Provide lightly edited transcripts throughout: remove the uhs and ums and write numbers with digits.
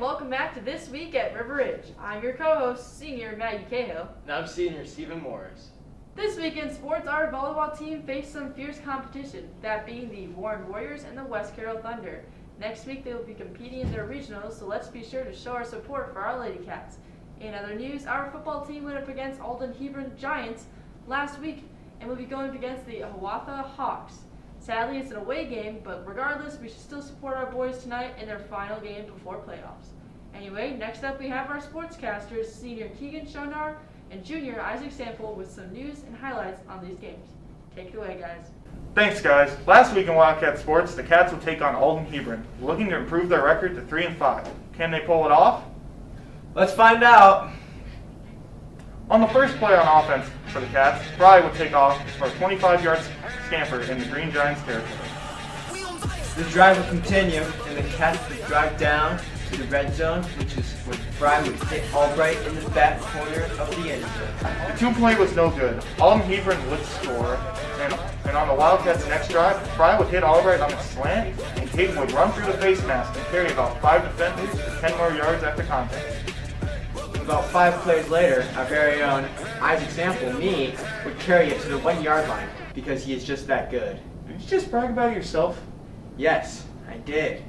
welcome back to This Week at River Ridge. I'm your co-host, Senior Maggie Cahill. And I'm Senior Stephen Morris. This week in sports, our volleyball team faced some fierce competition, that being the Warren Warriors and the West Carroll Thunder. Next week, they will be competing in their regionals, so let's be sure to show our support for our Lady Cats. In other news, our football team went up against Alden Hebron Giants last week and will be going up against the Hiawatha Hawks. Sadly, it's an away game, but regardless, we should still support our boys tonight in their final game before playoffs. Anyway, next up we have our sportscasters, Senior Keegan Shonar and Junior Isaac Sample, with some news and highlights on these games. Take it away, guys. Thanks, guys. Last week in Wildcat Sports, the Cats will take on Alden Hebron, looking to improve their record to 3-5. Can they pull it off? Let's find out. On the first play on offense for the Cats, Fry would take off for a 25-yard scamper in the Green Giants territory. The drive will continue, and the Cats would drive down to the red zone, which is when Fry would hit Albright in the back corner of the end zone. The two-play was no good. Alden Hebron would score, and on the Wildcats' next drive, Fry would hit Albright on a slant, and Hayden would run through the face mask and carry about 5 defenders for 10 more yards after contact. About 5 plays later, our very own Isaac Sample, me, would carry it to the 1-yard line because he is just that good. Did you just brag about yourself? Yes, I did.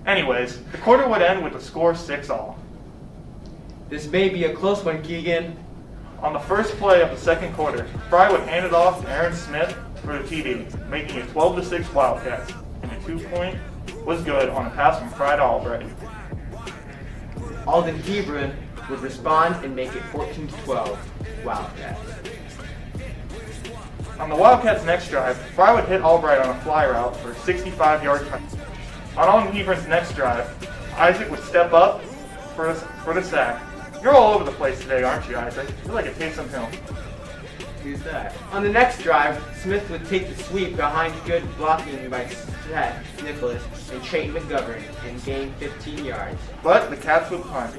Anyways, the quarter would end with the score 6-all. This may be a close one, Keegan. On the first play of the second quarter, Fry would hand it off to Aaron Smith for the TD, making it 12-6 Wildcats, and the 2-point was good on a pass from Fry to Albright. Alden Hebron would respond and make it 14-12 Wildcats. On the Wildcats' next drive, Fry would hit Albright on a fly route for a 65-yard touchdown. On Alden Hebron's next drive, Isaac would step up for the sack. You're all over the place today, aren't you, Isaac? You're like a Taysom Hill. Who's that? On the next drive, Smith would take the sweep behind good blocking by Seth Nicholas and Trayton McGovern and gain 15 yards. But the Cats would punt.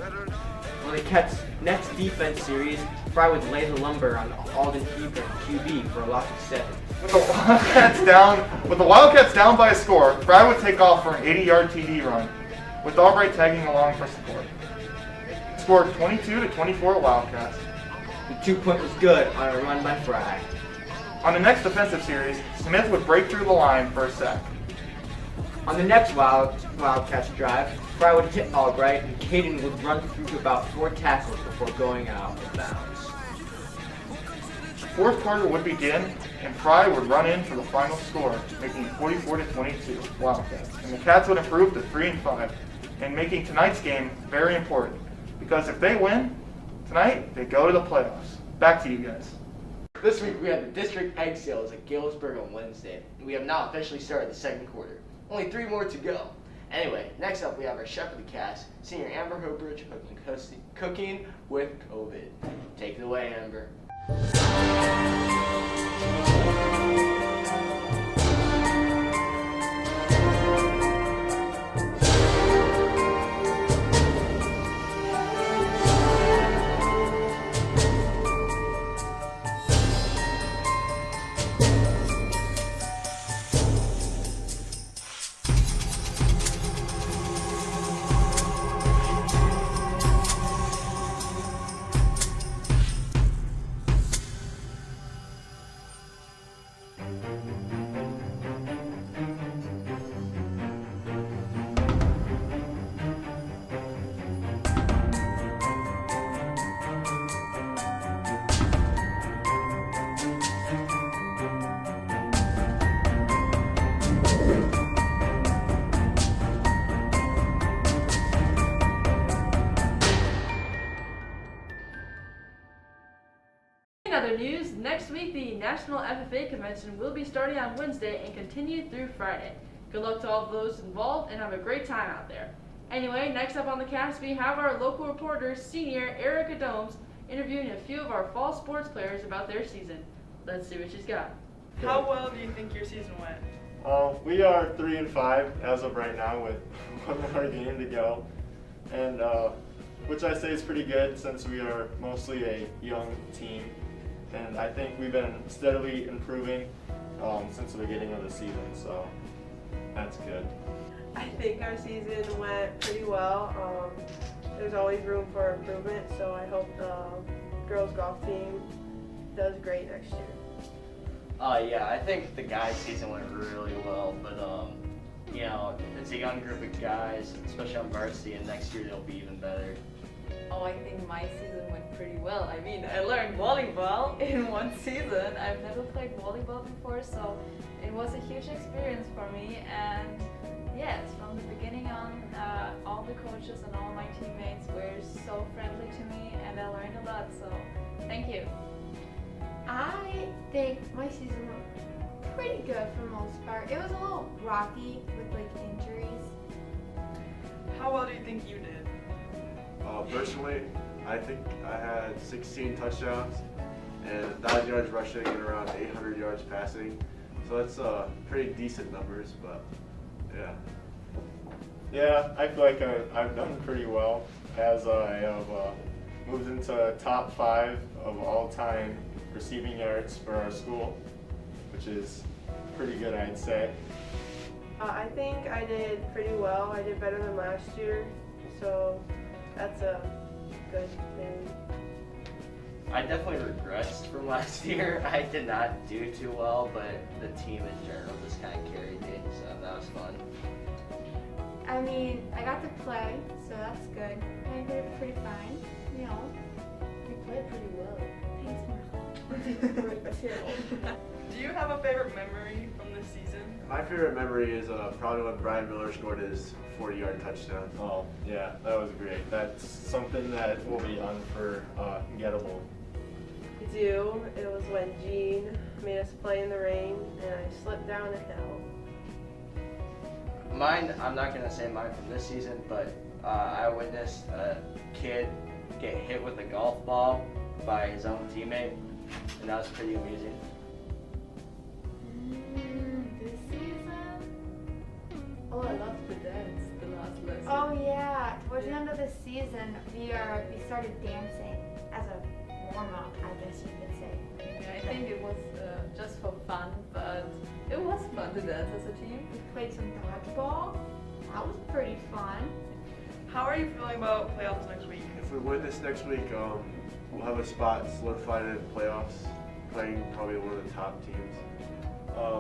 On the Cats' next defense series, Fry would lay the lumber on Alden Hebron QB for a loss of 7. With the Wildcats down by a score, Fry would take off for an 80-yard TD run, with Albright tagging along for support. Scored 22-24 Wildcats. The 2-point was good on a run by Fry. On the next defensive series, Smith would break through the line for a sack. On the next Wildcats drive, Fry would hit Albright and Caden would run through about 4 tackles before going out of bounds. Fourth quarter would begin, and Fry would run in for the final score, making it 44-22 Wildcats. And the Cats would improve to 3-5, and making tonight's game very important, because if they win tonight, they go to the playoffs. Back to you guys. This week we had the district egg sales at Galesburg on Wednesday, and we have now officially started the second quarter. Only 3 more to go. Anyway, next up we have our chef of the cast, Senior Amber Hopridge, cooking with COVID. Take it away, Amber. In other news, next week the National FFA Convention will be starting on Wednesday and continue through Friday. Good luck to all of those involved and have a great time out there. Anyway, next up on the cast we have our local reporter, Senior Erica Domes, interviewing a few of our fall sports players about their season. Let's see what she's got. How well do you think your season went? We are 3-5 as of right now with one more game to go, and which I say is pretty good since we are mostly a young team, and I think we've been steadily improving since the beginning of the season, so that's good. I think our season went pretty well. there's always room for improvement, so I hope the girls golf team does great next year. Yeah, I think the guys' season went really well, but you know, it's a young group of guys, especially on varsity, and next year they'll be even better. Oh, I think my season went pretty well. I mean, I learned volleyball in one season. I've never played volleyball before, so it was a huge experience for me. And yes, from the beginning on, all the coaches and all my teammates were so friendly to me, and I learned a lot. So, thank you. I think my season went pretty good for the most part. It was a little rocky with like injuries. How well do you think you did? Personally, I think I had 16 touchdowns and 1,000 yards rushing and around 800 yards passing. So that's pretty decent numbers, but yeah. Yeah, I feel like I've done pretty well as I have moved into top 5 of all time receiving yards for our school, which is pretty good, I'd say. I think I did pretty well. I did better than last year, so that's a good thing. I definitely regressed from last year. I did not do too well, but the team in general just kind of carried me, so that was fun. I mean, I got to play, so that's good. I did pretty fine, you know. You played pretty well. Thanks, Mark. Do you have a favorite memory from this season? My favorite memory is probably when Brian Miller scored his 40-yard touchdown. Oh, yeah, that was great. That's something that will be unforgettable. Do it was when Jean made us play in the rain and I slipped down a hill. Mine, I'm not going to say mine from this season, but I witnessed a kid get hit with a golf ball by his own teammate, and that was pretty amusing. This season? Oh, I love the dance, the last lesson. Oh yeah, towards the end of the season, we started dancing as a warm-up, I guess you could say. Yeah, I think it was just for fun, but it was fun to dance as a team. We played some dodgeball. That was pretty fun. How are you feeling about playoffs next week? If we win this next week, we'll have a spot solidified in playoffs, playing probably one of the top teams.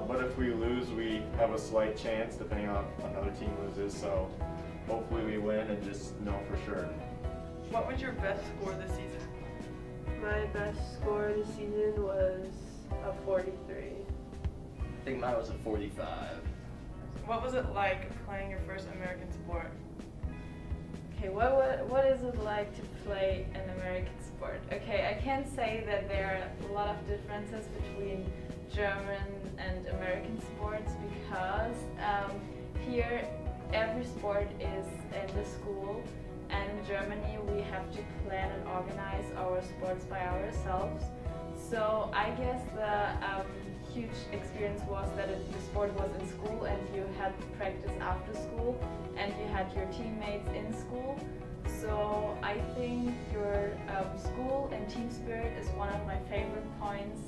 But if we lose, we have a slight chance depending on another team loses, so hopefully we win and just know for sure. What was your best score this season? My best score this season was a 43. I think mine was a 45. What was it like playing your first American sport? Okay, what is it like to play an American sport? Okay, I can say that there are a lot of differences between German and American sports because here every sport is in the school, and in Germany we have to plan and organize our sports by ourselves. So I guess the huge experience was that the sport was in school and you had practice after school and you had your teammates in school. So I think your school and team spirit is one of my favorite points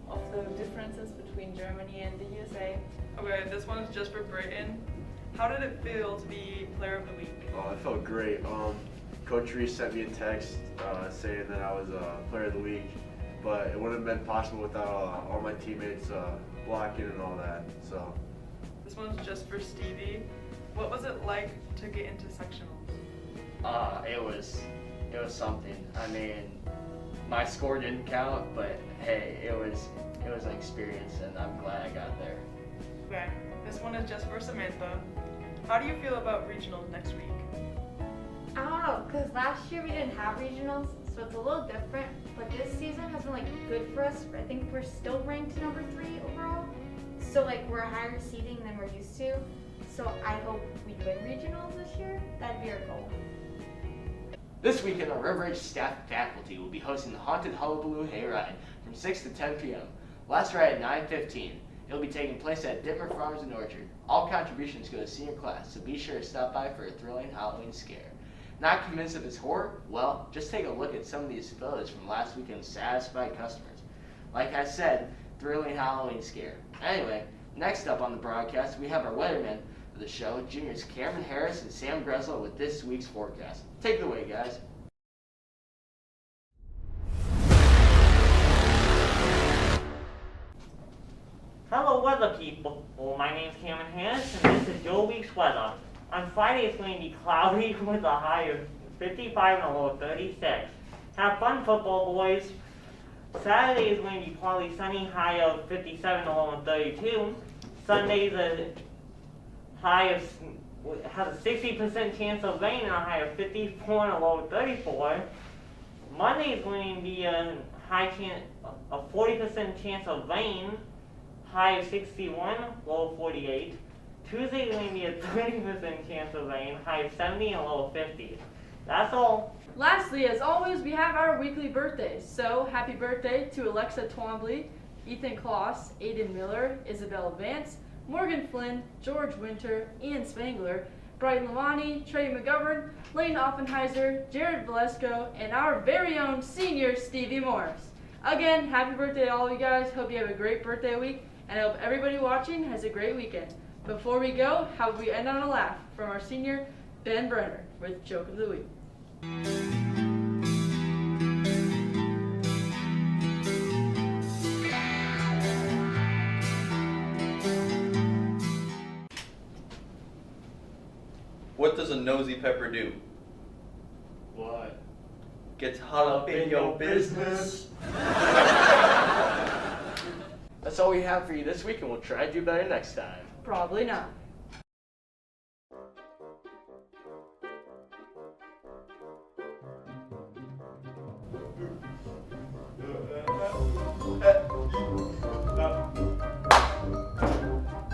of the differences between Germany and the USA. Okay, this one is just for Brayton. How did it feel to be Player of the Week? Oh, I felt great. Coach Reese sent me a text saying that I was Player of the Week, but it wouldn't have been possible without all my teammates blocking and all that. So. This one's just for Stevie. What was it like to get into sectionals? It was something. I mean, my score didn't count, but hey, it was an experience, and I'm glad I got there. Okay, this one is just for Samantha. How do you feel about regionals next week? I don't know, because last year we didn't have regionals, so it's a little different. But this season has been good for us. I think we're still ranked number 3 overall. So we're higher seeding than we're used to. So I hope we win regionals this year. That'd be our goal. This weekend, our River Ridge staff and faculty will be hosting the Haunted Hullabaloo Hayride from 6 to 10 p.m. Last ride at 9:15. It'll be taking place at Ditmer Farms and Orchard. All contributions go to senior class, so be sure to stop by for a thrilling Halloween scare. Not convinced of its horror? Well, just take a look at some of these photos from last weekend's satisfied customers. Like I said, thrilling Halloween scare. Anyway, next up on the broadcast, we have our weatherman, For the show, juniors Cameron Harris and Sam Greslow with this week's forecast. Take it away, guys. Hello weather people, well, my name's Cameron Harris and this is your week's weather. On Friday it's going to be cloudy with a high of 55 and a low of 36. Have fun football boys. Saturday is going to be partly sunny, high of 57 and a low of 32. Sunday's a high of, has a 60% chance of rain and a high of 54 and a low of 34. Monday is going to be a high chance, a 40% chance of rain, high of 61, low of 48. Tuesday is going to be a 30% chance of rain, high of 70 and low of 50. That's all. Lastly, as always, we have our weekly birthdays. So, happy birthday to Alexa Twombly, Ethan Kloss, Aiden Miller, Isabel Vance, Morgan Flynn, George Winter, Ian Spangler, Brighton Lamani, Trey McGovern, Lane Offenheiser, Jared Valesco, and our very own senior Stevie Morris. Again, happy birthday to all of you guys. Hope you have a great birthday week, and I hope everybody watching has a great weekend. Before we go, how would we end on a laugh from our senior Ben Brenner with Joke of the Week. What does a nosy pepper do? What? Gets hot up in your business. That's all we have for you this week, and we'll try to do better next time. Probably not.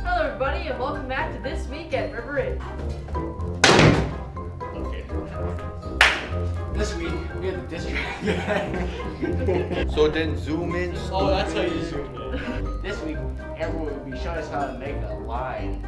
Hello everybody and welcome back to This Week at River Ridge. Okay. This week, we have the district. So then zoom in. Oh, that's how you zoom in. This week, Amber will be showing us how to make a line.